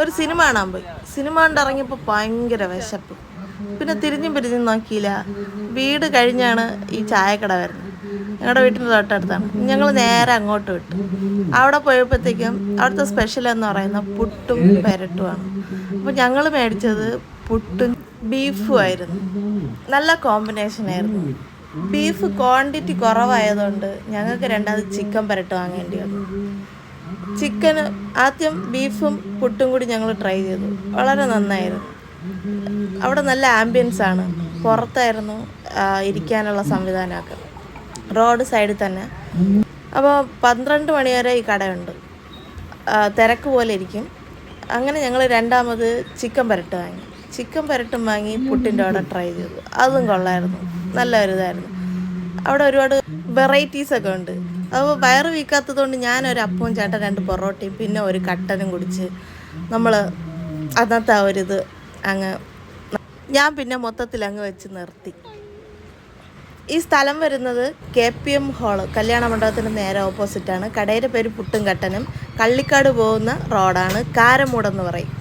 ഒരു സിനിമ കാണാൻ പോയി. സിനിമ കണ്ടിറങ്ങിയപ്പോൾ ഭയങ്കര വിശപ്പ്. പിന്നെ തിരിഞ്ഞും നോക്കിയില്ല. വീട് കഴിഞ്ഞാണ് ഈ ചായക്കട വരുന്നത്. ഞങ്ങളുടെ വീട്ടിൻ്റെ തൊട്ടടുത്താണ്. ഞങ്ങൾ നേരെ അങ്ങോട്ട് വിട്ടു. അവിടെ പോയപ്പോഴത്തേക്കും അവിടുത്തെ സ്പെഷ്യൽ എന്ന് പറയുന്ന പുട്ടും പെരട്ടുമാണ്. അപ്പോൾ ഞങ്ങൾ മേടിച്ചത് പുട്ടും ബീഫും ആയിരുന്നു. നല്ല കോമ്പിനേഷനായിരുന്നു. ബീഫ് ക്വാണ്ടിറ്റി കുറവായതുകൊണ്ട് ഞങ്ങൾക്ക് രണ്ടാമത് ചിക്കൻ പെരട്ട് വാങ്ങേണ്ടി വന്നു. ചിക്കന് ആദ്യം ബീഫും പുട്ടും കൂടി ഞങ്ങൾ ട്രൈ ചെയ്തു. വളരെ നന്നായിരുന്നു. അവിടെ നല്ല ആംബിയൻസ് ആണ്. പുറത്തായിരുന്നു ഇരിക്കാനുള്ള സംവിധാനമൊക്കെ, റോഡ് സൈഡിൽ തന്നെ. അപ്പോൾ 12 മണി വരെ ഈ കടയുണ്ട്. തിരക്ക് പോലെ ഇരിക്കും. അങ്ങനെ ഞങ്ങൾ രണ്ടാമത് ചിക്കൻ പെരട്ട് വാങ്ങി. ചിക്കൻ പെരട്ടും വാങ്ങി പുട്ടിൻ്റെ അവിടെ ട്രൈ ചെയ്തു. അതും കൊള്ളായിരുന്നു. നല്ല ഒരു ഇതായിരുന്നു. അവിടെ ഒരുപാട് വെറൈറ്റീസൊക്കെ ഉണ്ട്. അപ്പോൾ വയറ് വീക്കാത്തതുകൊണ്ട് ഞാനൊരു അപ്പവും ചേട്ടൻ 2 പൊറോട്ടയും പിന്നെ ഒരു കട്ടനും കുടിച്ച് നമ്മൾ അന്നത്തെ ആ ഒരിത് ഞാൻ പിന്നെ മൊത്തത്തിൽ വെച്ച് നിർത്തി. ഈ സ്ഥലം വരുന്നത് KPM ഹാള്, കല്യാണ മണ്ഡപത്തിന് നേരെ ഓപ്പോസിറ്റാണ്. കടയുടെ പേര് പുട്ടും കട്ടനും. കള്ളിക്കാട് പോകുന്ന റോഡാണ്. കാരമൂടെന്ന് പറയും.